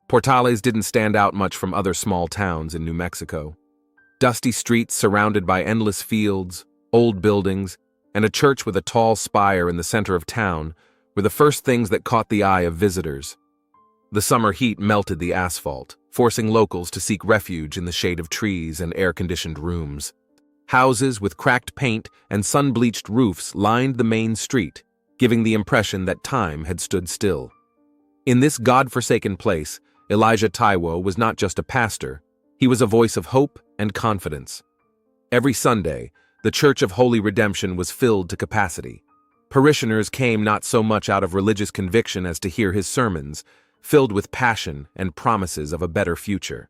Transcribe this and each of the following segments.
Portales didn't stand out much from other small towns in New Mexico. Dusty streets surrounded by endless fields, old buildings, and a church with a tall spire in the center of town were the first things that caught the eye of visitors. The summer heat melted the asphalt, forcing locals to seek refuge in the shade of trees and air-conditioned rooms. Houses with cracked paint and sun-bleached roofs lined the main street, giving the impression that time had stood still. In this God-forsaken place, Elijah Taiwo was not just a pastor, he was a voice of hope and confidence. Every Sunday, the Church of Holy Redemption was filled to capacity. Parishioners came not so much out of religious conviction as to hear his sermons, filled with passion and promises of a better future.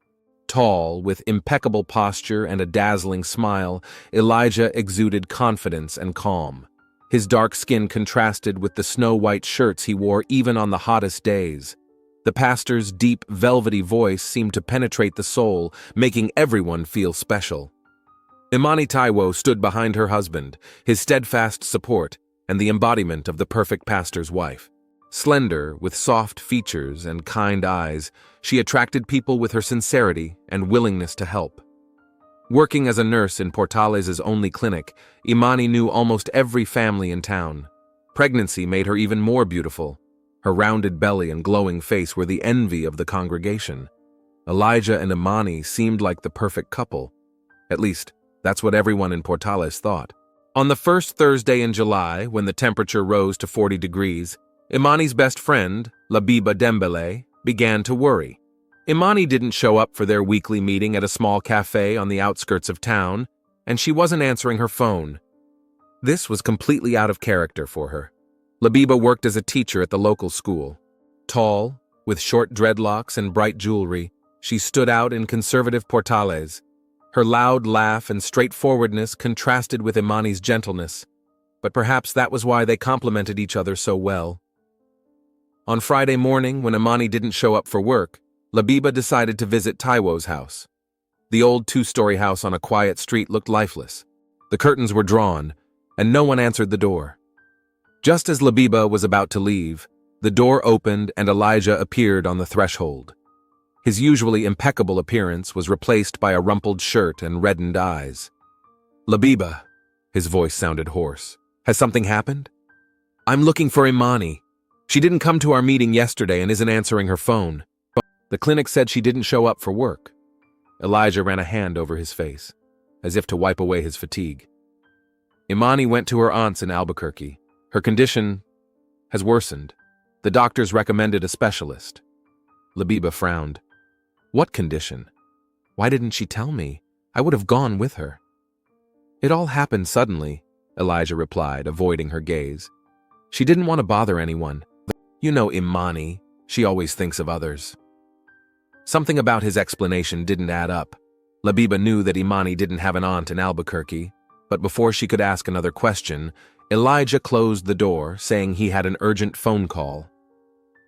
Tall, with impeccable posture and a dazzling smile, Elijah exuded confidence and calm. His dark skin contrasted with the snow-white shirts he wore even on the hottest days. The pastor's deep, velvety voice seemed to penetrate the soul, making everyone feel special. Imani Taiwo stood behind her husband, his steadfast support, and the embodiment of the perfect pastor's wife. Slender, with soft features and kind eyes, she attracted people with her sincerity and willingness to help. Working as a nurse in Portales' only clinic, Imani knew almost every family in town. Pregnancy made her even more beautiful. Her rounded belly and glowing face were the envy of the congregation. Elijah and Imani seemed like the perfect couple. At least, that's what everyone in Portales thought. On the first Thursday in July, when the temperature rose to 40 degrees, Imani's best friend, Labiba Dembele, began to worry. Imani didn't show up for their weekly meeting at a small cafe on the outskirts of town, and she wasn't answering her phone. This was completely out of character for her. Labiba worked as a teacher at the local school. Tall, with short dreadlocks and bright jewelry, she stood out in conservative Portales. Her loud laugh and straightforwardness contrasted with Imani's gentleness, but perhaps that was why they complemented each other so well. On Friday morning, when Imani didn't show up for work, Labiba decided to visit Taiwo's house. The old two-story house on a quiet street looked lifeless. The curtains were drawn, and no one answered the door. Just as Labiba was about to leave, the door opened and Elijah appeared on the threshold. His usually impeccable appearance was replaced by a rumpled shirt and reddened eyes. "Labiba," his voice sounded hoarse. "Has something happened?" "I'm looking for Imani. She didn't come to our meeting yesterday and isn't answering her phone. The clinic said she didn't show up for work." Elijah ran a hand over his face, as if to wipe away his fatigue. "Imani went to her aunt's in Albuquerque. Her condition has worsened. The doctors recommended a specialist." Labiba frowned. "What condition? Why didn't she tell me? I would have gone with her." "It all happened suddenly," Elijah replied, avoiding her gaze. "She didn't want to bother anyone. You know Imani, she always thinks of others." Something about his explanation didn't add up. Labiba knew that Imani didn't have an aunt in Albuquerque, but before she could ask another question, Elijah closed the door, saying he had an urgent phone call.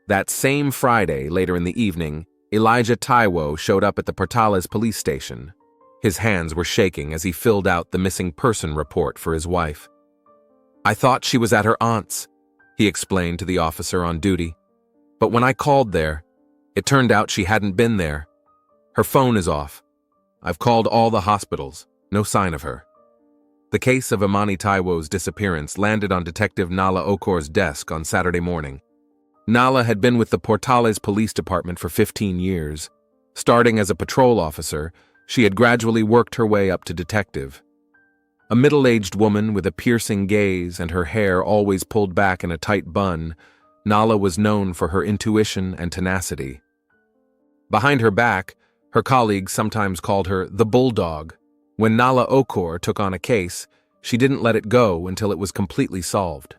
That same Friday, later in the evening, Elijah Taiwo showed up at the Portales police station. His hands were shaking as he filled out the missing person report for his wife. "I thought she was at her aunt's," he explained to the officer on duty. "But when I called there, it turned out she hadn't been there. Her phone is off. I've called all the hospitals, no sign of her." The case of Imani Taiwo's disappearance landed on Detective Nala Okor's desk on Saturday morning. Nala had been with the Portales Police Department for 15 years. Starting as a patrol officer, she had gradually worked her way up to detective. A middle-aged woman with a piercing gaze and her hair always pulled back in a tight bun, Nala was known for her intuition and tenacity. Behind her back, her colleagues sometimes called her the Bulldog. When Nala Okor took on a case, she didn't let it go until it was completely solved.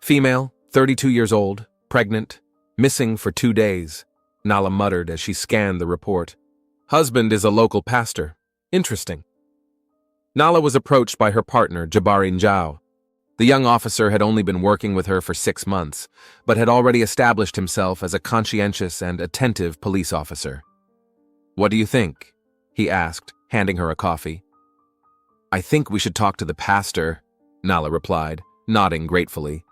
"Female, 32 years old, pregnant, missing for 2 days," Nala muttered as she scanned the report. "Husband is a local pastor. Interesting." Nala was approached by her partner, Jabarin Zhao. The young officer had only been working with her for 6 months, but had already established himself as a conscientious and attentive police officer. "What do you think?" he asked, handing her a coffee. "I think we should talk to the pastor," Nala replied, nodding gratefully.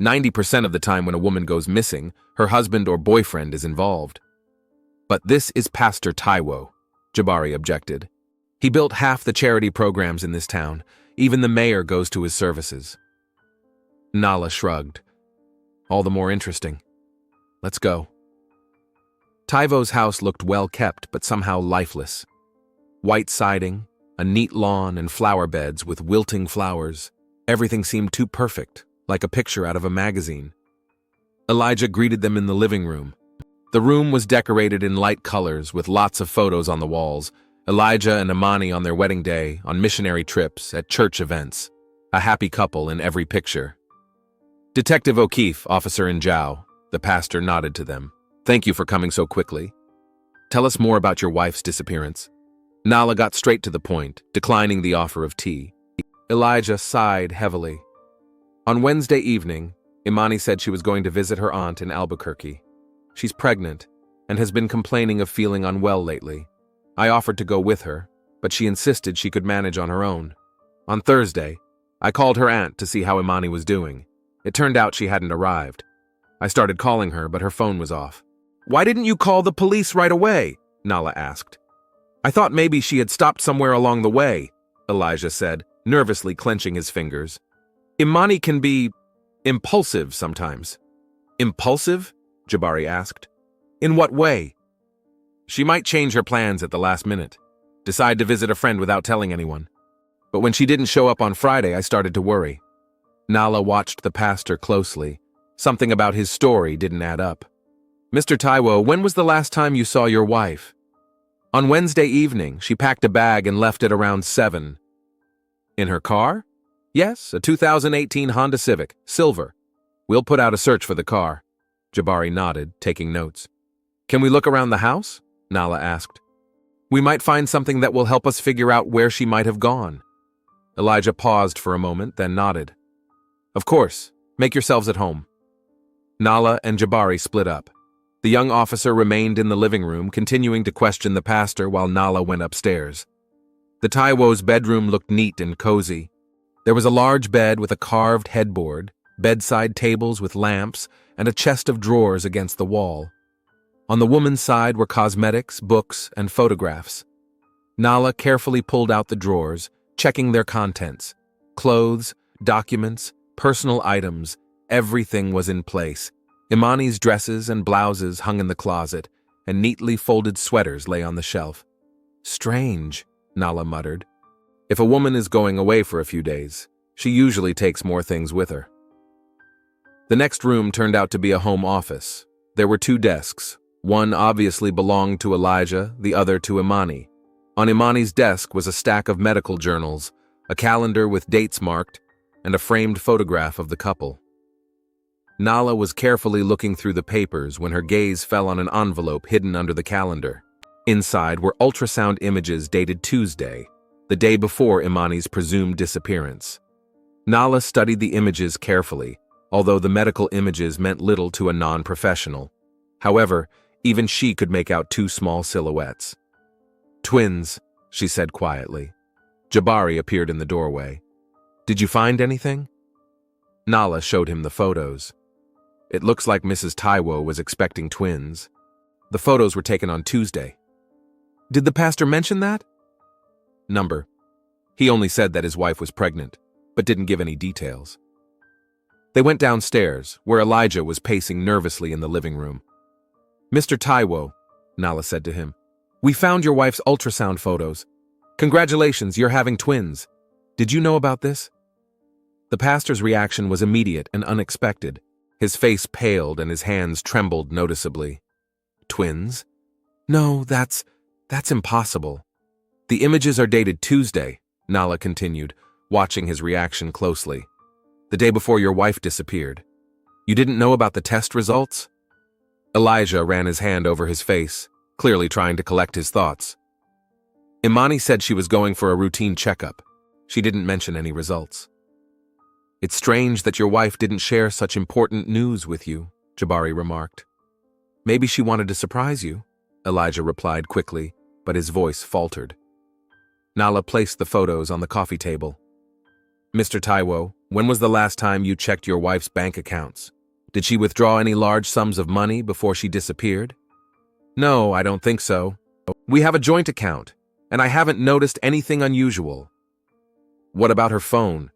90% of the time when a woman goes missing, her husband or boyfriend is involved. But this is Pastor Taiwo, Jabari objected. He built half the charity programs in this town. Even the mayor goes to his services. Nala shrugged. All the more interesting. Let's go. Taiwo's house looked well kept, but somehow lifeless. White siding, a neat lawn, and flower beds with wilting flowers. Everything seemed too perfect, like a picture out of a magazine. Elijah greeted them in the living room. The room was decorated in light colors with lots of photos on the walls. Elijah and Imani on their wedding day, on missionary trips, at church events. A happy couple in every picture. Detective O'Keefe, Officer Njau, the pastor nodded to them. Thank you for coming so quickly. Tell us more about your wife's disappearance. Nala got straight to the point, declining the offer of tea. Elijah sighed heavily. On Wednesday evening, Imani said she was going to visit her aunt in Albuquerque. She's pregnant and has been complaining of feeling unwell lately. I offered to go with her, but she insisted she could manage on her own. On Thursday, I called her aunt to see how Imani was doing. It turned out she hadn't arrived. I started calling her, but her phone was off. Why didn't you call the police right away? Nala asked. I thought maybe she had stopped somewhere along the way, Elijah said, nervously clenching his fingers. Imani can be impulsive sometimes. Impulsive? Jabari asked. In what way? She might change her plans at the last minute, decide to visit a friend without telling anyone. But when she didn't show up on Friday, I started to worry. Nala watched the pastor closely. Something about his story didn't add up. Mr. Taiwo, when was the last time you saw your wife? On Wednesday evening, she packed a bag and left it around 7. In her car? Yes, a 2018 Honda Civic, silver. We'll put out a search for the car. Jabari nodded, taking notes. Can we look around the house? Nala asked. We might find something that will help us figure out where she might have gone. Elijah paused for a moment, then nodded. Of course, make yourselves at home. Nala and Jabari split up. The young officer remained in the living room, continuing to question the pastor while Nala went upstairs. The Taiwo's bedroom looked neat and cozy. There was a large bed with a carved headboard, bedside tables with lamps, and a chest of drawers against the wall. On the woman's side were cosmetics, books, and photographs. Nala carefully pulled out the drawers, checking their contents. Clothes, documents, personal items, everything was in place. Imani's dresses and blouses hung in the closet, and neatly folded sweaters lay on the shelf. Strange, Nala muttered. If a woman is going away for a few days, she usually takes more things with her. The next room turned out to be a home office. There were 2 desks. One obviously belonged to Elijah, the other to Imani. On Imani's desk was a stack of medical journals, a calendar with dates marked, and a framed photograph of the couple. Nala was carefully looking through the papers when her gaze fell on an envelope hidden under the calendar. Inside were ultrasound images dated Tuesday, the day before Imani's presumed disappearance. Nala studied the images carefully, although the medical images meant little to a non-professional. However, even she could make out 2 small silhouettes. Twins, she said quietly. Jabari appeared in the doorway. Did you find anything? Nala showed him the photos. It looks like Mrs. Taiwo was expecting twins. The photos were taken on Tuesday. Did the pastor mention that? Number. He only said that his wife was pregnant, but didn't give any details. They went downstairs, where Elijah was pacing nervously in the living room. Mr. Taiwo, Nala said to him, we found your wife's ultrasound photos. Congratulations, you're having twins. Did you know about this? The pastor's reaction was immediate and unexpected. His face paled and his hands trembled noticeably. Twins? No, that's impossible. The images are dated Tuesday, Nala continued, watching his reaction closely. The day before your wife disappeared. You didn't know about the test results? Elijah ran his hand over his face, clearly trying to collect his thoughts. Imani said she was going for a routine checkup. She didn't mention any results. It's strange that your wife didn't share such important news with you, Jabari remarked. Maybe she wanted to surprise you, Elijah replied quickly, but his voice faltered. Nala placed the photos on the coffee table. Mr. Taiwo, when was the last time you checked your wife's bank accounts? Did she withdraw any large sums of money before she disappeared? No, I don't think so. We have a joint account, and I haven't noticed anything unusual. What about her phone?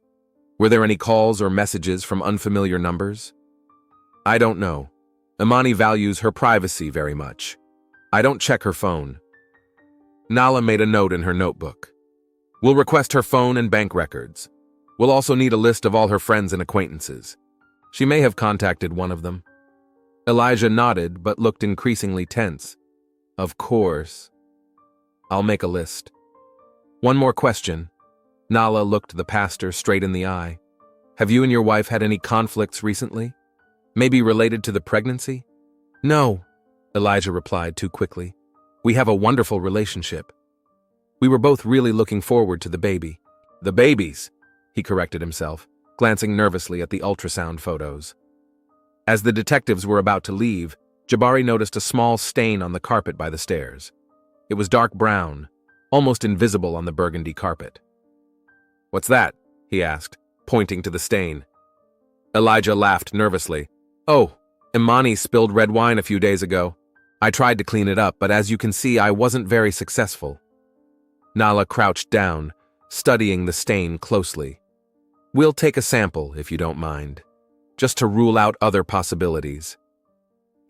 Were there any calls or messages from unfamiliar numbers? I don't know. Imani values her privacy very much. I don't check her phone. Nala made a note in her notebook. We'll request her phone and bank records. We'll also need a list of all her friends and acquaintances. She may have contacted one of them. Elijah nodded but looked increasingly tense. Of course. I'll make a list. One more question. Nala looked the pastor straight in the eye. Have you and your wife had any conflicts recently? Maybe related to the pregnancy? No, Elijah replied too quickly. We have a wonderful relationship. We were both really looking forward to the baby. The babies, he corrected himself, glancing nervously at the ultrasound photos. As the detectives were about to leave, Jabari noticed a small stain on the carpet by the stairs. It was dark brown, almost invisible on the burgundy carpet. What's that? He asked, pointing to the stain. Elijah laughed nervously. Oh, Imani spilled red wine a few days ago. I tried to clean it up, but as you can see, I wasn't very successful. Nala crouched down, studying the stain closely. We'll take a sample, if you don't mind, just to rule out other possibilities.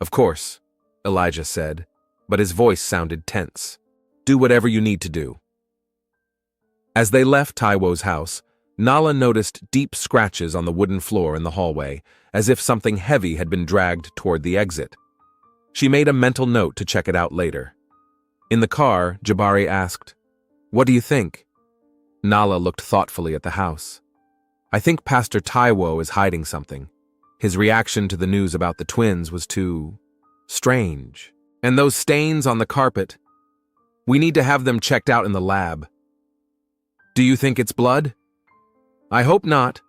Of course, Elijah said, but his voice sounded tense. Do whatever you need to do. As they left Taiwo's house, Nala noticed deep scratches on the wooden floor in the hallway, as if something heavy had been dragged toward the exit. She made a mental note to check it out later. In the car, Jabari asked, What do you think? Nala looked thoughtfully at the house. I think Pastor Taiwo is hiding something. His reaction to the news about the twins was too strange. And those stains on the carpet, we need to have them checked out in the lab. Do you think it's blood? I hope not,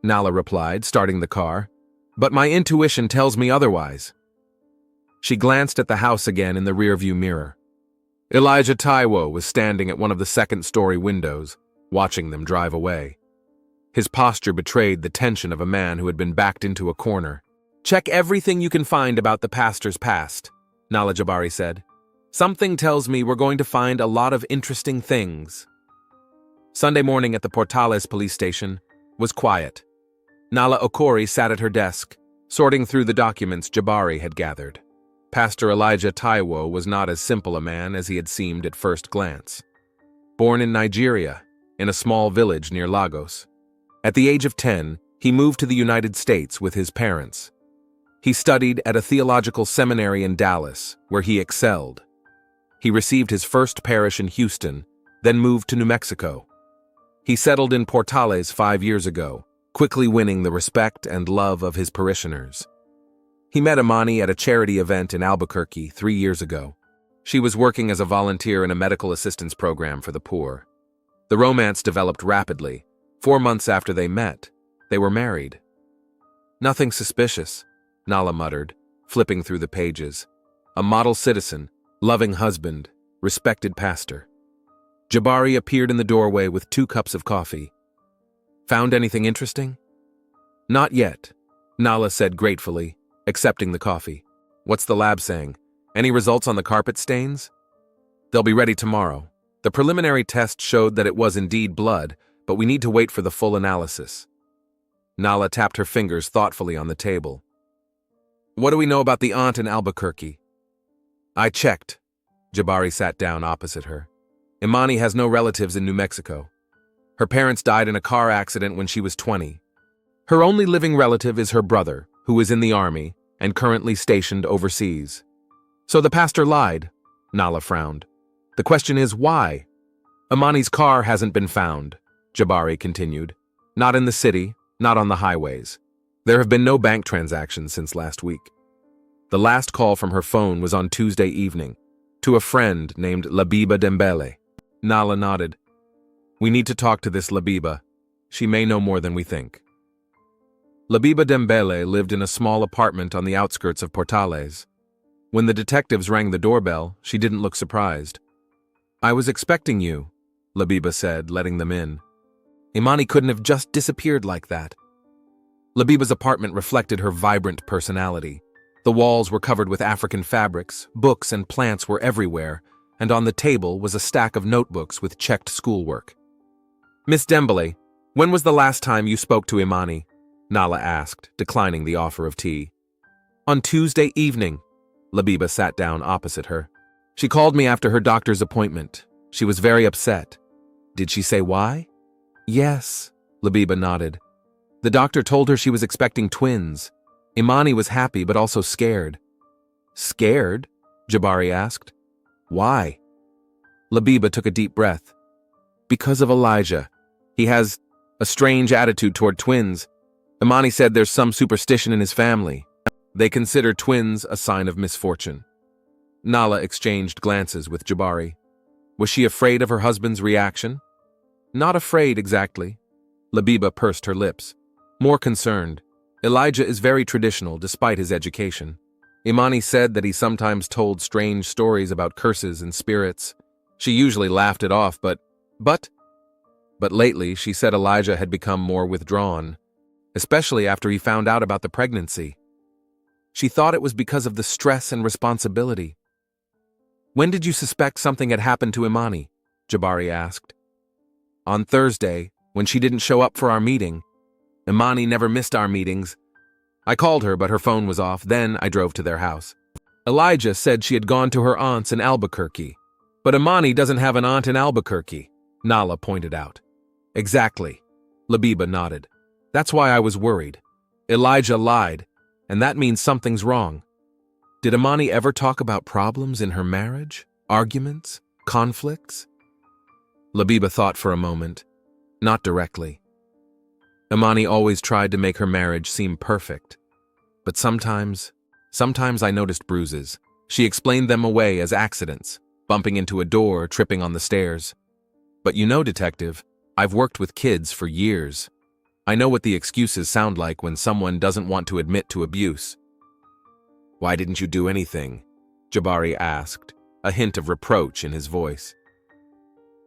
Nala replied, starting the car, but my intuition tells me otherwise. She glanced at the house again in the rearview mirror. Elijah Taiwo was standing at one of the second-story windows, watching them drive away. His posture betrayed the tension of a man who had been backed into a corner. Check everything you can find about the pastor's past, Nala Jabari said. Something tells me we're going to find a lot of interesting things. Sunday morning at the Portales police station was quiet. Nala Okori sat at her desk, sorting through the documents Jabari had gathered. Pastor Elijah Taiwo was not as simple a man as he had seemed at first glance. Born in Nigeria, in a small village near Lagos. At the age of 10, he moved to the United States with his parents. He studied at a theological seminary in Dallas, where he excelled. He received his first parish in Houston, then moved to New Mexico. He settled in Portales 5 years ago, quickly winning the respect and love of his parishioners. He met Imani at a charity event in Albuquerque 3 years ago. She was working as a volunteer in a medical assistance program for the poor. The romance developed rapidly. 4 months after they met, they were married. Nothing suspicious, Nala muttered, flipping through the pages. A model citizen, loving husband, respected pastor. Jabari appeared in the doorway with 2 cups of coffee. Found anything interesting? Not yet, Nala said gratefully, accepting the coffee. What's the lab saying? Any results on the carpet stains? They'll be ready tomorrow. The preliminary test showed that it was indeed blood, but we need to wait for the full analysis. Nala tapped her fingers thoughtfully on the table. What do we know about the aunt in Albuquerque? I checked. Jabari sat down opposite her. Imani has no relatives in New Mexico. Her parents died in a car accident when she was 20. Her only living relative is her brother, who is in the army and currently stationed overseas. So the pastor lied, Nala frowned. The question is why? Imani's car hasn't been found, Jabari continued. Not in the city, not on the highways. There have been no bank transactions since last week. The last call from her phone was on Tuesday evening, to a friend named Labiba Dembele. Nala nodded. We need to talk to this Labiba. She may know more than we think. Labiba Dembele lived in a small apartment on the outskirts of Portales. When the detectives rang the doorbell, she didn't look surprised. I was expecting you, Labiba said, letting them in. Imani couldn't have just disappeared like that. Labiba's apartment reflected her vibrant personality. The walls were covered with African fabrics, books and plants were everywhere, and on the table was a stack of notebooks with checked schoolwork. "Miss Dembele, when was the last time you spoke to Imani?" Nala asked, declining the offer of tea. "On Tuesday evening." Labiba sat down opposite her. "She called me after her doctor's appointment. She was very upset." "Did she say why?" "Yes," Labiba nodded. "The doctor told her she was expecting twins. Imani was happy but also scared." "Scared?" Jabari asked. "Why?" Labiba took a deep breath. "Because of Elijah. He has a strange attitude toward twins. Imani said there's some superstition in his family. They consider twins a sign of misfortune." Nala exchanged glances with Jabari. Was she afraid of her husband's reaction? Not afraid exactly. Labiba pursed her lips. More concerned. Elijah is very traditional despite his education. Imani said that he sometimes told strange stories about curses and spirits. She usually laughed it off, but lately she said Elijah had become more withdrawn, especially after he found out about the pregnancy. She thought it was because of the stress and responsibility. "When did you suspect something had happened to Imani?" Jabari asked. "On Thursday, when she didn't show up for our meeting. Imani never missed our meetings. I called her, but her phone was off. Then I drove to their house. Elijah said she had gone to her aunt's in Albuquerque. But Imani doesn't have an aunt in Albuquerque," Nala pointed out. "Exactly," Labiba nodded. "That's why I was worried. Elijah lied, and that means something's wrong." "Did Imani ever talk about problems in her marriage? Arguments? Conflicts?" Labiba thought for a moment. Not directly. Imani always tried to make her marriage seem perfect. But sometimes I noticed bruises. She explained them away as accidents, bumping into a door, tripping on the stairs. "But you know, Detective, I've worked with kids for years. I know what the excuses sound like when someone doesn't want to admit to abuse." "Why didn't you do anything?" Jabari asked, a hint of reproach in his voice.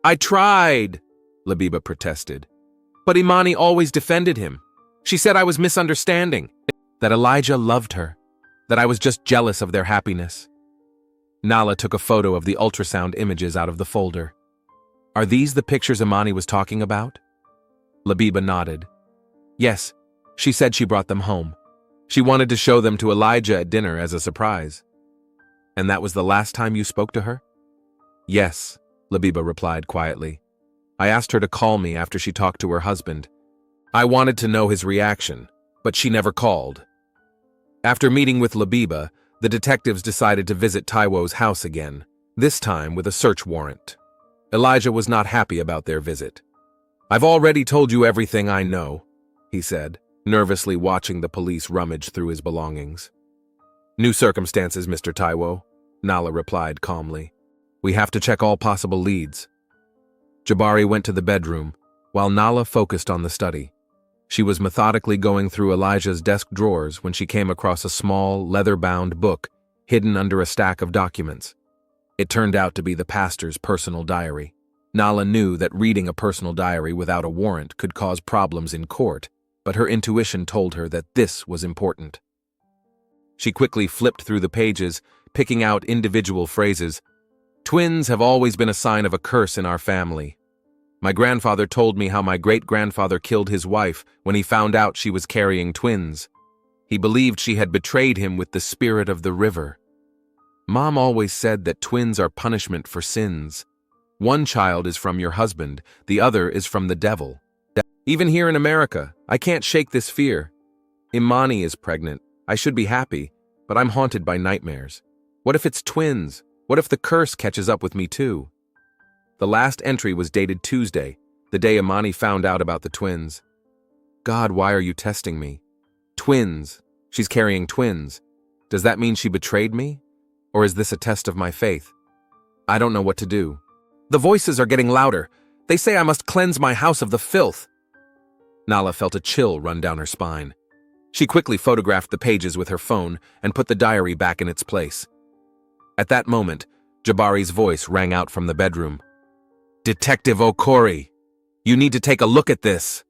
"I tried," Labiba protested. "But Imani always defended him. She said I was misunderstanding, that Elijah loved her, that I was just jealous of their happiness." Nala took a photo of the ultrasound images out of the folder. "Are these the pictures Imani was talking about?" Labiba nodded. "Yes, she said she brought them home. She wanted to show them to Elijah at dinner as a surprise." "And that was the last time you spoke to her?" "Yes," Labiba replied quietly. "I asked her to call me after she talked to her husband. I wanted to know his reaction, but she never called." After meeting with Labiba, the detectives decided to visit Taiwo's house again, this time with a search warrant. Elijah was not happy about their visit. "I've already told you everything I know," he said, nervously watching the police rummage through his belongings. "New circumstances, Mr. Taiwo," Nala replied calmly. "We have to check all possible leads." Jabari went to the bedroom, while Nala focused on the study. She was methodically going through Elijah's desk drawers when she came across a small, leather-bound book hidden under a stack of documents. It turned out to be the pastor's personal diary. Nala knew that reading a personal diary without a warrant could cause problems in court, but her intuition told her that this was important. She quickly flipped through the pages, picking out individual phrases. "Twins have always been a sign of a curse in our family. My grandfather told me how my great-grandfather killed his wife when he found out she was carrying twins. He believed she had betrayed him with the spirit of the river. Mom always said that twins are punishment for sins. One child is from your husband, the other is from the devil. Even here in America, I can't shake this fear. Imani is pregnant. I should be happy, but I'm haunted by nightmares. What if it's twins? What if the curse catches up with me too?" The last entry was dated Tuesday, the day Imani found out about the twins. "God, why are you testing me? Twins. She's carrying twins. Does that mean she betrayed me? Or is this a test of my faith? I don't know what to do. The voices are getting louder. They say I must cleanse my house of the filth." Nala felt a chill run down her spine. She quickly photographed the pages with her phone and put the diary back in its place. At that moment, Jabari's voice rang out from the bedroom. "Detective Okori, You need to take a look at this.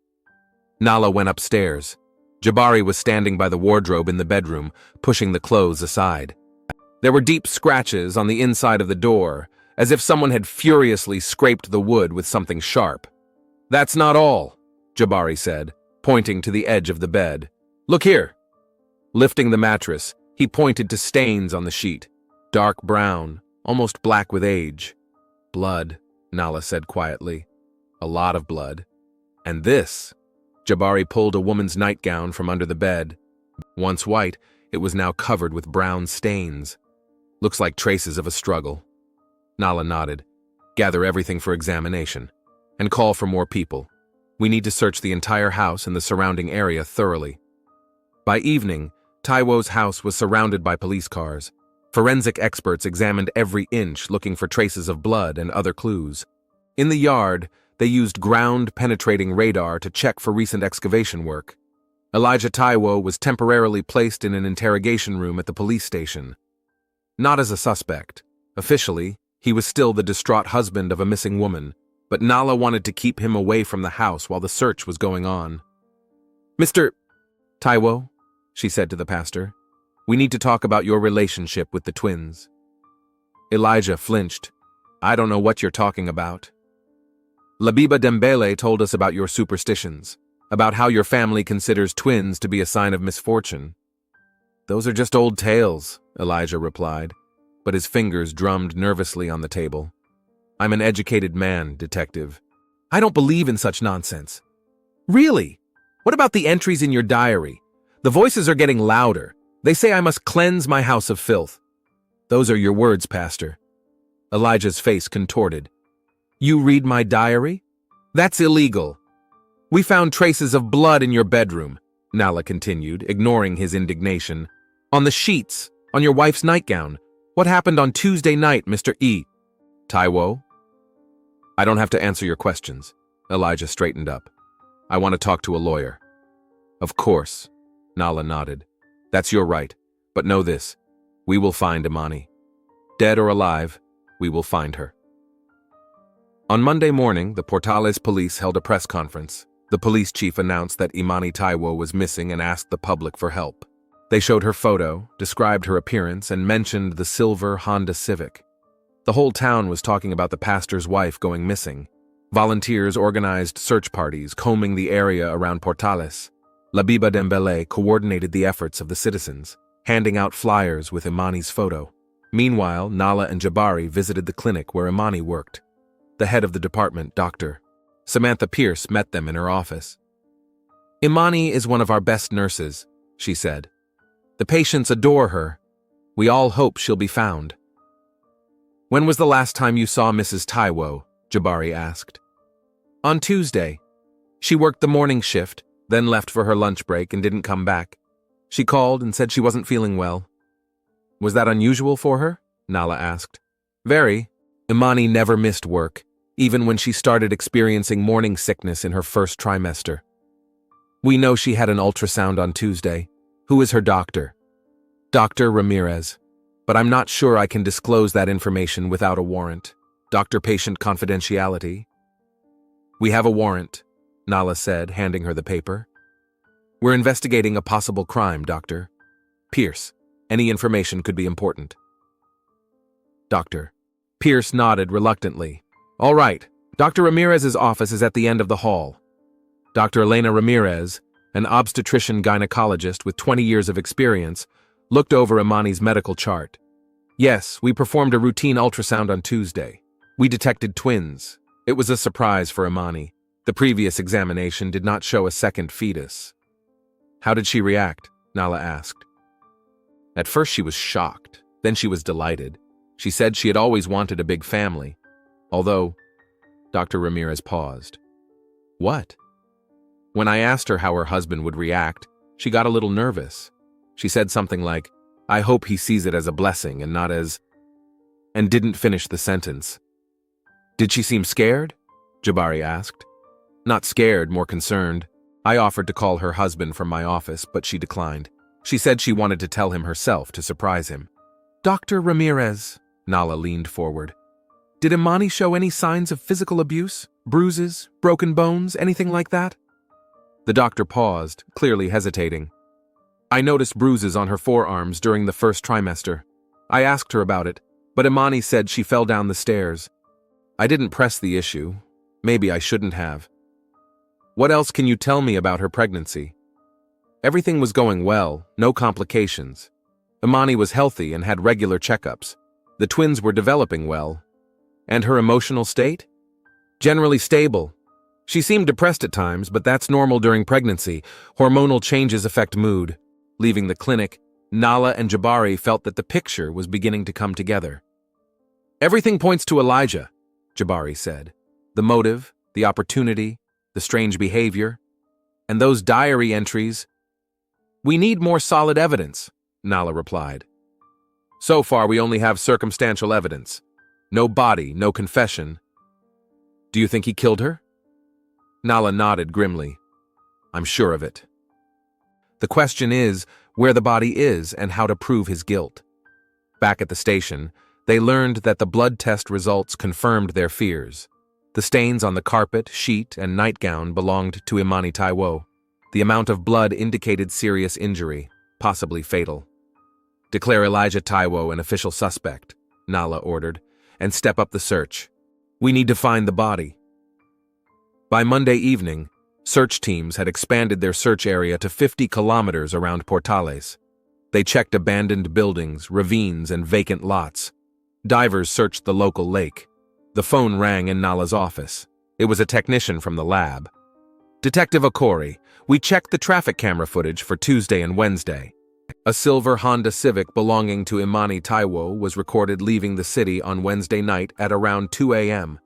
Nala went upstairs. Jabari was standing by the wardrobe in the bedroom, pushing the clothes aside. There were deep scratches on the inside of the door, as if someone had furiously scraped the wood with something sharp. That's not all, Jabari said, pointing to the edge of the bed. Look here. Lifting the mattress, he pointed to stains on the sheet. Dark brown, almost black with age. Blood, Nala said quietly. A lot of blood. And this. Jabari pulled a woman's nightgown from under the bed. Once white, it was now covered with brown stains. Looks like traces of a struggle. Nala nodded. Gather everything for examination. And call for more people. We need to search the entire house and the surrounding area thoroughly. By evening, Taiwo's house was surrounded by police cars. Forensic experts examined every inch looking for traces of blood and other clues. In the yard, they used ground-penetrating radar to check for recent excavation work. Elijah Taiwo was temporarily placed in an interrogation room at the police station. Not as a suspect. Officially, he was still the distraught husband of a missing woman, but Nala wanted to keep him away from the house while the search was going on. Mr. Taiwo, she said to the pastor, we need to talk about your relationship with the twins. Elijah flinched. I don't know what you're talking about. Labiba Dembele told us about your superstitions, about how your family considers twins to be a sign of misfortune. Those are just old tales, Elijah replied, but his fingers drummed nervously on the table. I'm an educated man, detective. I don't believe in such nonsense. Really? What about the entries in your diary? The voices are getting louder. They say I must cleanse my house of filth. Those are your words, Pastor. Elijah's face contorted. You read my diary? That's illegal. We found traces of blood in your bedroom, Nala continued, ignoring his indignation. On the sheets, on your wife's nightgown. What happened on Tuesday night, Mr. E? Taiwo? I don't have to answer your questions. Elijah straightened up. I want to talk to a lawyer. Of course, Nala nodded. That's your right, but know this. We will find Imani. Dead or alive, we will find her. On Monday morning, the Portales police held a press conference. The police chief announced that Imani Taiwo was missing and asked the public for help. They showed her photo, described her appearance, and mentioned the silver Honda Civic. The whole town was talking about the pastor's wife going missing. Volunteers organized search parties, combing the area around Portales. Labiba Dembele coordinated the efforts of the citizens, handing out flyers with Imani's photo. Meanwhile, Nala and Jabari visited the clinic where Imani worked. The head of the department, Dr. Samantha Pierce, met them in her office. Imani is one of our best nurses, she said. The patients adore her. We all hope she'll be found. When was the last time you saw Mrs. Taiwo? Jabari asked. On Tuesday. She worked the morning shift, then left for her lunch break and didn't come back. She called and said she wasn't feeling well. Was that unusual for her? Nala asked. Very. Imani never missed work, even when she started experiencing morning sickness in her first trimester. We know she had an ultrasound on Tuesday. Who is her doctor? Dr. Ramirez. But I'm not sure I can disclose that information without a warrant. Doctor-patient confidentiality. We have a warrant, Nala said, handing her the paper. We're investigating a possible crime, Doctor. Pierce, any information could be important. Doctor. Pierce nodded reluctantly. All right, Dr. Ramirez's office is at the end of the hall. Dr. Elena Ramirez, an obstetrician-gynecologist with 20 years of experience, looked over Imani's medical chart. Yes, we performed a routine ultrasound on Tuesday. We detected twins. It was a surprise for Imani. The previous examination did not show a second fetus. How did she react? Nala asked. At first she was shocked, then she was delighted. She said she had always wanted a big family. Although, Dr. Ramirez paused. What? When I asked her how her husband would react, she got a little nervous. She said something like, I hope he sees it as a blessing and not as... and didn't finish the sentence. Did she seem scared? Jabari asked. Not scared, more concerned. I offered to call her husband from my office, but she declined. She said she wanted to tell him herself to surprise him. Dr. Ramirez, Nala leaned forward. Did Imani show any signs of physical abuse? Bruises? Broken bones? Anything like that? The doctor paused, clearly hesitating. I noticed bruises on her forearms during the first trimester. I asked her about it, but Imani said she fell down the stairs. I didn't press the issue. Maybe I shouldn't have. What else can you tell me about her pregnancy? Everything was going well, no complications. Imani was healthy and had regular checkups. The twins were developing well. And her emotional state? Generally stable. She seemed depressed at times, but that's normal during pregnancy. Hormonal changes affect mood. Leaving the clinic, Nala and Jabari felt that the picture was beginning to come together. Everything points to Elijah, Jabari said. The motive, the opportunity, the strange behavior, and those diary entries. We need more solid evidence, Nala replied. So far, we only have circumstantial evidence. No body, no confession. Do you think he killed her? Nala nodded grimly. I'm sure of it. The question is where the body is and how to prove his guilt. Back at the station, they learned that the blood test results confirmed their fears. The stains on the carpet, sheet, and nightgown belonged to Imani Taiwo. The amount of blood indicated serious injury, possibly fatal. Declare Elijah Taiwo an official suspect, Nala ordered, and step up the search. We need to find the body. By Monday evening, search teams had expanded their search area to 50 kilometers around Portales. They checked abandoned buildings, ravines, and vacant lots. Divers searched the local lake. The phone rang in Nala's office. It was a technician from the lab. Detective Okori, we checked the traffic camera footage for Tuesday and Wednesday. A silver Honda Civic belonging to Imani Taiwo was recorded leaving the city on Wednesday night at around 2 a.m.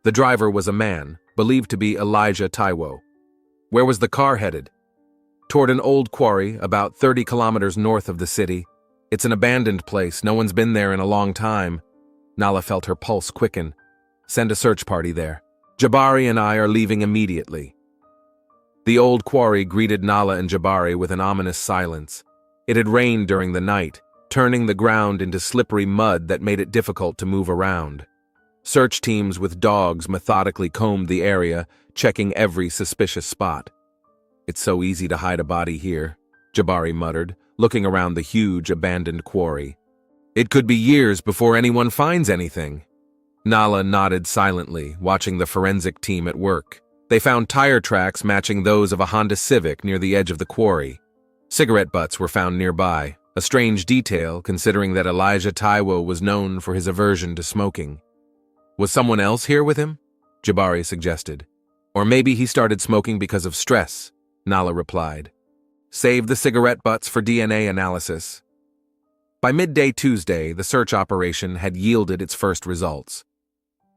The driver was a man, believed to be Elijah Taiwo. Where was the car headed? Toward an old quarry about 30 kilometers north of the city. It's an abandoned place, no one's been there in a long time. Nala felt her pulse quicken. Send a search party there. Jabari and I are leaving immediately. The old quarry greeted Nala and Jabari with an ominous silence. It had rained during the night, turning the ground into slippery mud that made it difficult to move around. Search teams with dogs methodically combed the area, checking every suspicious spot. It's so easy to hide a body here, Jabari muttered, looking around the huge abandoned quarry. It could be years before anyone finds anything. Nala nodded silently, watching the forensic team at work. They found tire tracks matching those of a Honda Civic near the edge of the quarry. Cigarette butts were found nearby, a strange detail considering that Elijah Taiwo was known for his aversion to smoking. Was someone else here with him? Jabari suggested. Or maybe he started smoking because of stress, Nala replied. Save the cigarette butts for DNA analysis. By midday Tuesday, the search operation had yielded its first results.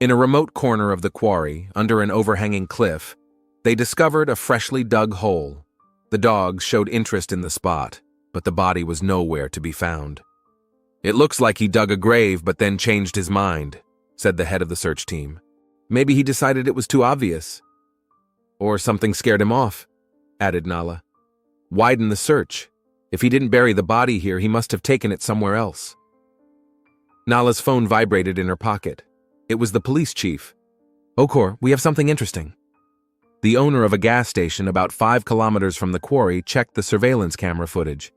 In a remote corner of the quarry, under an overhanging cliff, they discovered a freshly dug hole. The dogs showed interest in the spot, but the body was nowhere to be found. It looks like he dug a grave but then changed his mind, said the head of the search team. Maybe he decided it was too obvious. Or something scared him off, added Nala. Widen the search. If he didn't bury the body here, he must have taken it somewhere else. Nala's phone vibrated in her pocket. It was the police chief. Okor, we have something interesting. The owner of a gas station about 5 kilometers from the quarry checked the surveillance camera footage.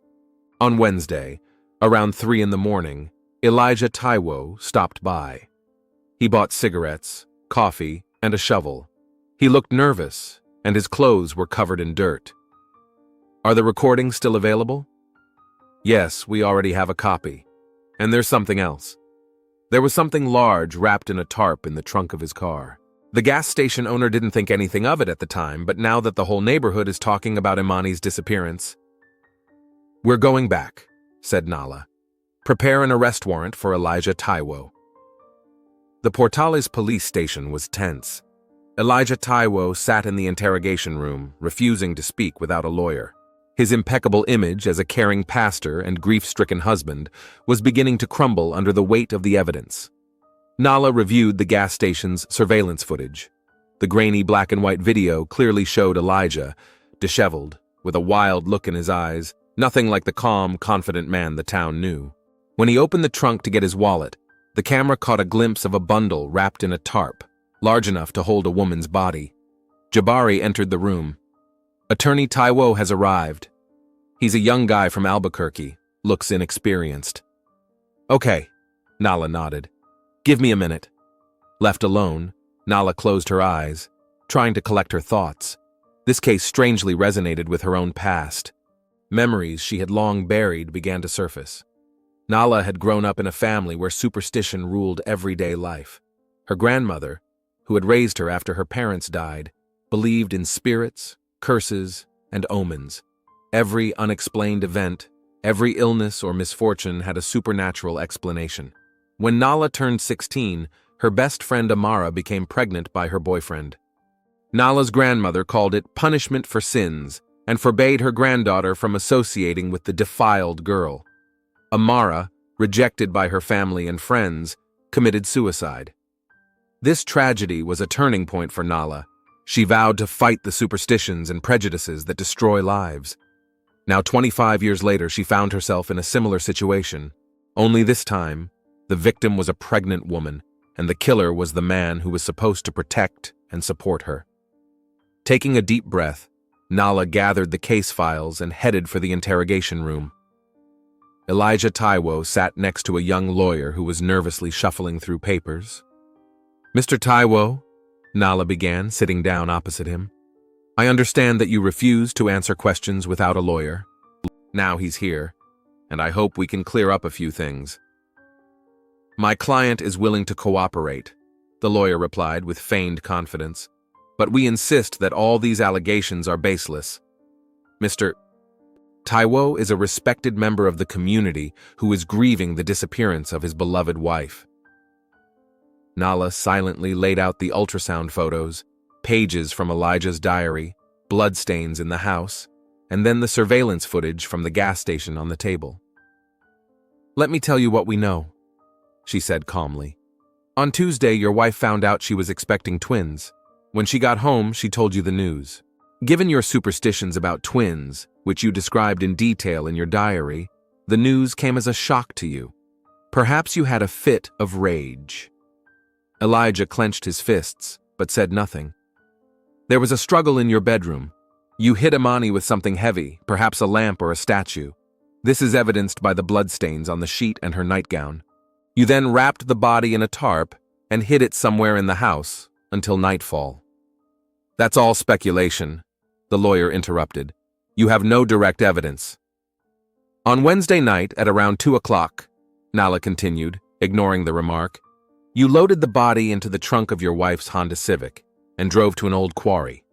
On Wednesday, around 3 in the morning, Elijah Taiwo stopped by. He bought cigarettes, coffee, and a shovel. He looked nervous, and his clothes were covered in dirt. Are the recordings still available? Yes, we already have a copy. And there's something else. There was something large wrapped in a tarp in the trunk of his car. The gas station owner didn't think anything of it at the time, but now that the whole neighborhood is talking about Imani's disappearance. We're going back, said Nala. Prepare an arrest warrant for Elijah Taiwo. The Portales police station was tense. Elijah Taiwo sat in the interrogation room, refusing to speak without a lawyer. His impeccable image as a caring pastor and grief-stricken husband was beginning to crumble under the weight of the evidence. Nala reviewed the gas station's surveillance footage. The grainy black and white video clearly showed Elijah, disheveled, with a wild look in his eyes, nothing like the calm, confident man the town knew. When he opened the trunk to get his wallet, The camera caught a glimpse of a bundle wrapped in a tarp, large enough to hold a woman's body. Jabari entered the room. Attorney Taiwo has arrived. He's a young guy from Albuquerque, looks inexperienced. Okay, Nala nodded. Give me a minute. Left alone, Nala closed her eyes, trying to collect her thoughts. This case strangely resonated with her own past. Memories she had long buried began to surface. Nala had grown up in a family where superstition ruled everyday life. Her grandmother, who had raised her after her parents died, believed in spirits, curses, and omens. Every unexplained event, every illness or misfortune had a supernatural explanation. When Nala turned 16, her best friend Amara became pregnant by her boyfriend. Nala's grandmother called it punishment for sins and forbade her granddaughter from associating with the defiled girl. Amara, rejected by her family and friends, committed suicide. This tragedy was a turning point for Nala. She vowed to fight the superstitions and prejudices that destroy lives. Now, 25 years later, she found herself in a similar situation. Only this time, the victim was a pregnant woman, and the killer was the man who was supposed to protect and support her. Taking a deep breath, Nala gathered the case files and headed for the interrogation room. Elijah Taiwo sat next to a young lawyer who was nervously shuffling through papers. Mr. Taiwo, Nala began, sitting down opposite him. I understand that you refuse to answer questions without a lawyer. Now he's here, and I hope we can clear up a few things. My client is willing to cooperate, the lawyer replied with feigned confidence, but we insist that all these allegations are baseless. Mr. Taiwo is a respected member of the community who is grieving the disappearance of his beloved wife. Nala silently laid out the ultrasound photos, pages from Elijah's diary, bloodstains in the house, and then the surveillance footage from the gas station on the table. Let me tell you what we know, she said calmly. On Tuesday, your wife found out she was expecting twins. When she got home, she told you the news. Given your superstitions about twins, which you described in detail in your diary, the news came as a shock to you. Perhaps you had a fit of rage. Elijah clenched his fists, but said nothing. There was a struggle in your bedroom. You hit Imani with something heavy, perhaps a lamp or a statue. This is evidenced by the bloodstains on the sheet and her nightgown. You then wrapped the body in a tarp and hid it somewhere in the house until nightfall. That's all speculation, the lawyer interrupted. You have no direct evidence. On Wednesday night at around 2 o'clock, Nala continued, ignoring the remark, you loaded the body into the trunk of your wife's Honda Civic and drove to an old quarry.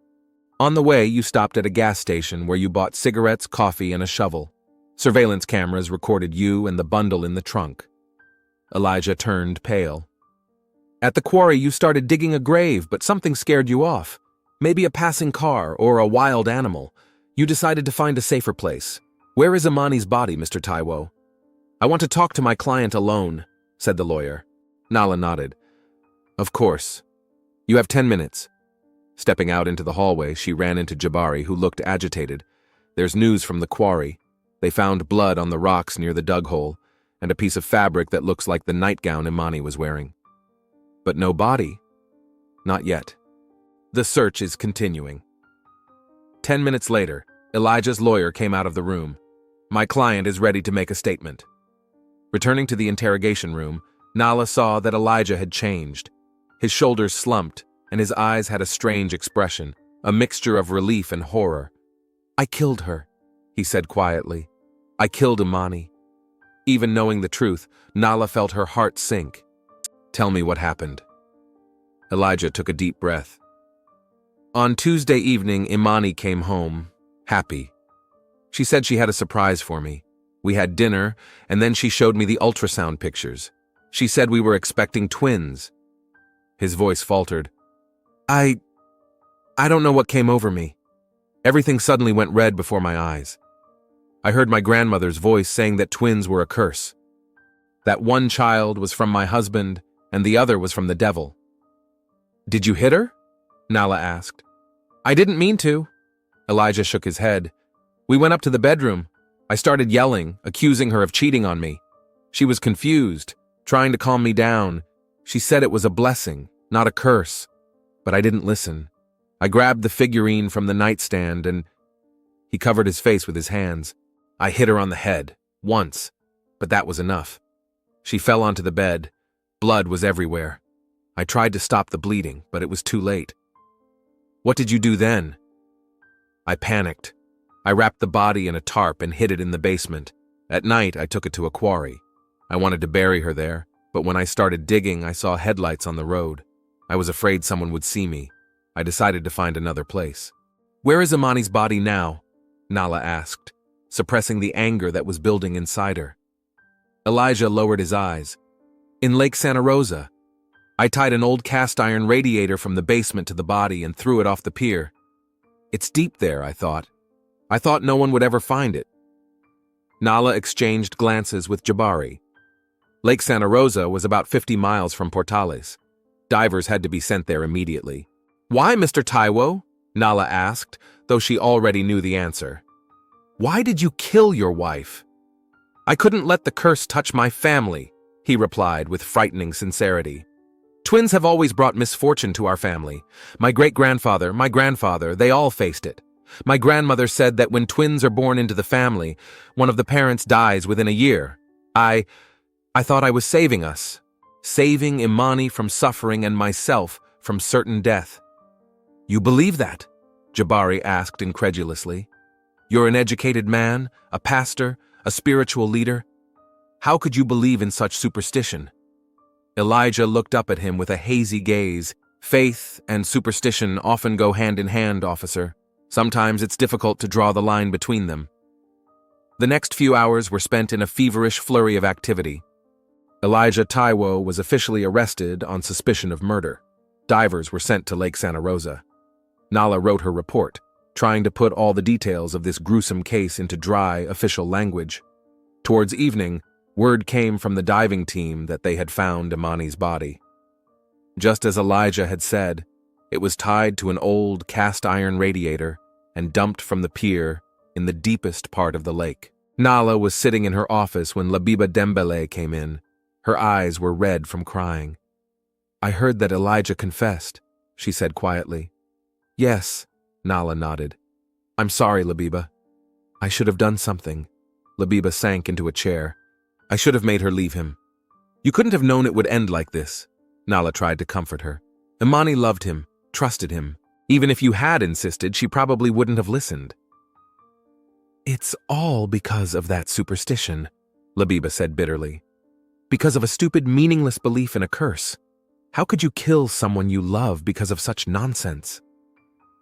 On the way, you stopped at a gas station where you bought cigarettes, coffee, and a shovel. Surveillance cameras recorded you and the bundle in the trunk. Elijah turned pale. At the quarry, you started digging a grave, but something scared you off. Maybe a passing car or a wild animal. You decided to find a safer place. Where is Imani's body, Mr. Taiwo? I want to talk to my client alone, said the lawyer. Nala nodded. Of course. You have 10 minutes. Stepping out into the hallway, she ran into Jabari, who looked agitated. There's news from the quarry. They found blood on the rocks near the dug hole, and a piece of fabric that looks like the nightgown Imani was wearing. But no body. Not yet. The search is continuing. 10 minutes later, Elijah's lawyer came out of the room. My client is ready to make a statement. Returning to the interrogation room, Nala saw that Elijah had changed. His shoulders slumped, and his eyes had a strange expression, a mixture of relief and horror. I killed her, he said quietly. I killed Imani. Even knowing the truth, Nala felt her heart sink. Tell me what happened. Elijah took a deep breath. On Tuesday evening, Imani came home, happy. She said she had a surprise for me. We had dinner, and then she showed me the ultrasound pictures. She said we were expecting twins. His voice faltered. I don't know what came over me. Everything suddenly went red before my eyes. I heard my grandmother's voice saying that twins were a curse. That one child was from my husband, and the other was from the devil. Did you hit her? Nala asked. I didn't mean to. Elijah shook his head. We went up to the bedroom. I started yelling, accusing her of cheating on me. She was confused. trying to calm me down. She said it was a blessing, not a curse. But I didn't listen. I grabbed the figurine from the nightstand and he covered his face with his hands. I hit her on the head, once, but that was enough. She fell onto the bed. Blood was everywhere. I tried to stop the bleeding, but it was too late. What did you do then? I panicked. I wrapped the body in a tarp and hid it in the basement. At night, I took it to a quarry. I wanted to bury her there, but when I started digging, I saw headlights on the road. I was afraid someone would see me. I decided to find another place. Where is Imani's body now? Nala asked, suppressing the anger that was building inside her. Elijah lowered his eyes. In Lake Santa Rosa. I tied an old cast-iron radiator from the basement to the body and threw it off the pier. It's deep there, I thought. I thought no one would ever find it. Nala exchanged glances with Jabari. Lake Santa Rosa was about 50 miles from Portales. Divers had to be sent there immediately. Why, Mr. Taiwo? Nala asked, though she already knew the answer. Why did you kill your wife? I couldn't let the curse touch my family, he replied with frightening sincerity. Twins have always brought misfortune to our family. My great-grandfather, my grandfather, they all faced it. My grandmother said that when twins are born into the family, one of the parents dies within a year. I thought I was saving us, saving Imani from suffering and myself from certain death. You believe that? Jabari asked incredulously. You're an educated man, a pastor, a spiritual leader. How could you believe in such superstition? Elijah looked up at him with a hazy gaze. Faith and superstition often go hand in hand, officer. Sometimes it's difficult to draw the line between them. The next few hours were spent in a feverish flurry of activity. Elijah Taiwo was officially arrested on suspicion of murder. Divers were sent to Lake Santa Rosa. Nala wrote her report, trying to put all the details of this gruesome case into dry, official language. Towards evening, word came from the diving team that they had found Imani's body. Just as Elijah had said, it was tied to an old cast-iron radiator and dumped from the pier in the deepest part of the lake. Nala was sitting in her office when Labiba Dembele came in. Her eyes were red from crying. I heard that Elijah confessed, she said quietly. Yes, Nala nodded. I'm sorry, Labiba. I should have done something. Labiba sank into a chair. I should have made her leave him. You couldn't have known it would end like this. Nala tried to comfort her. Imani loved him, trusted him. Even if you had insisted, she probably wouldn't have listened. It's all because of that superstition, Labiba said bitterly. Because of a stupid, meaningless belief in a curse. How could you kill someone you love because of such nonsense?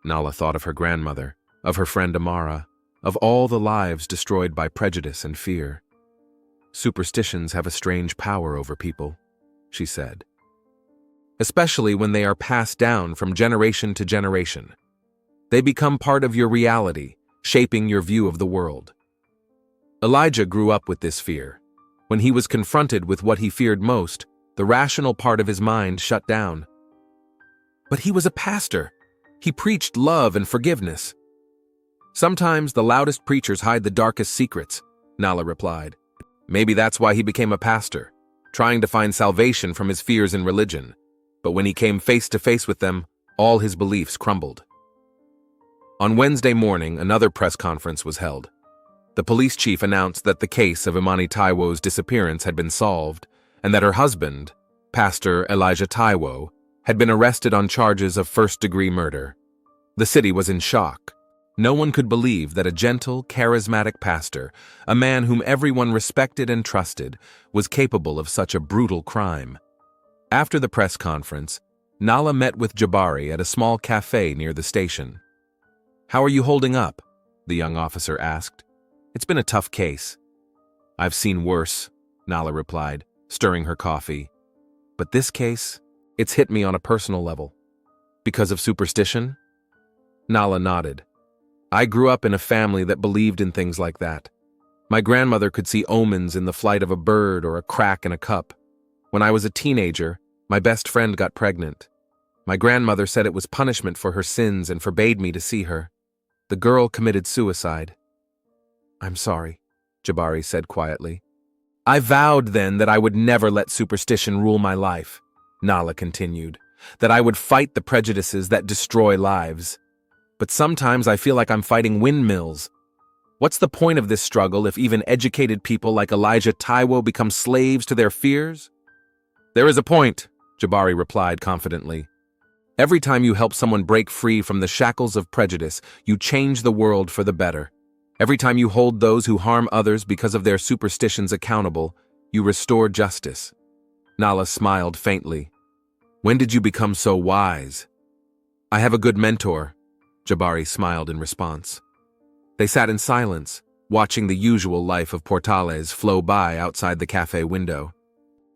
Nala thought of her grandmother, of her friend Amara, of all the lives destroyed by prejudice and fear. Superstitions have a strange power over people, she said. Especially when they are passed down from generation to generation. They become part of your reality, shaping your view of the world. Elijah grew up with this fear. When he was confronted with what he feared most, the rational part of his mind shut down. But he was a pastor. He preached love and forgiveness. Sometimes the loudest preachers hide the darkest secrets, Nala replied. Maybe that's why he became a pastor, trying to find salvation from his fears in religion. But when he came face to face with them, all his beliefs crumbled. On Wednesday morning, another press conference was held. The police chief announced that the case of Imani Taiwo's disappearance had been solved, and that her husband, Pastor Elijah Taiwo, had been arrested on charges of first-degree murder. The city was in shock. No one could believe that a gentle, charismatic pastor, a man whom everyone respected and trusted, was capable of such a brutal crime. After the press conference, Nala met with Jabari at a small cafe near the station. How are you holding up? The young officer asked. It's been a tough case. I've seen worse, Nala replied, stirring her coffee. But this case, it's hit me on a personal level. Because of superstition? Nala nodded. I grew up in a family that believed in things like that. My grandmother could see omens in the flight of a bird or a crack in a cup. When I was a teenager, my best friend got pregnant. My grandmother said it was punishment for her sins and forbade me to see her. The girl committed suicide. I'm sorry, Jabari said quietly. I vowed then that I would never let superstition rule my life, Nala continued, that I would fight the prejudices that destroy lives. But sometimes I feel like I'm fighting windmills. What's the point of this struggle if even educated people like Elijah Taiwo become slaves to their fears? There is a point, Jabari replied confidently. Every time you help someone break free from the shackles of prejudice, you change the world for the better. Every time you hold those who harm others because of their superstitions accountable, you restore justice. Nala smiled faintly. When did you become so wise? I have a good mentor, Jabari smiled in response. They sat in silence, watching the usual life of Portales flow by outside the cafe window.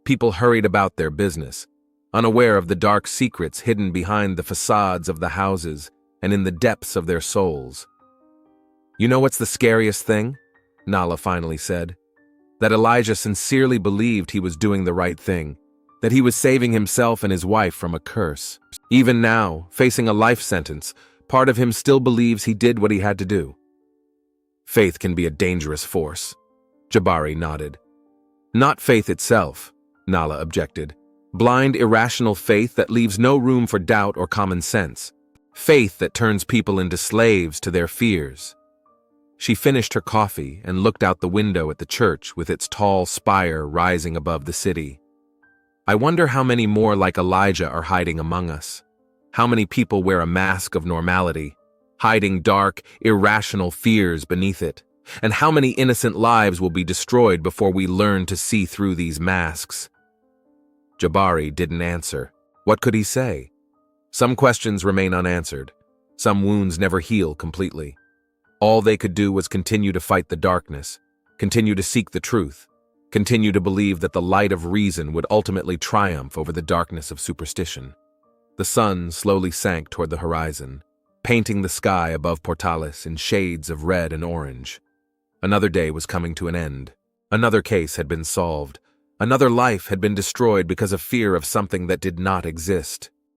People hurried about their business, unaware of the dark secrets hidden behind the facades of the houses and in the depths of their souls. You know what's the scariest thing? Nala finally said. That Elijah sincerely believed he was doing the right thing, that he was saving himself and his wife from a curse. Even now, facing a life sentence, part of him still believes he did what he had to do. Faith can be a dangerous force, Jabari nodded. Not faith itself, Nala objected. Blind, irrational faith that leaves no room for doubt or common sense. Faith that turns people into slaves to their fears. She finished her coffee and looked out the window at the church with its tall spire rising above the city. I wonder how many more like Elijah are hiding among us. How many people wear a mask of normality, hiding dark, irrational fears beneath it, and how many innocent lives will be destroyed before we learn to see through these masks. Jabari didn't answer. What could he say? Some questions remain unanswered. Some wounds never heal completely. All they could do was continue to fight the darkness, continue to seek the truth, continue to believe that the light of reason would ultimately triumph over the darkness of superstition. The sun slowly sank toward the horizon, painting the sky above Portales in shades of red and orange. Another day was coming to an end. Another case had been solved. Another life had been destroyed because of fear of something that did not exist.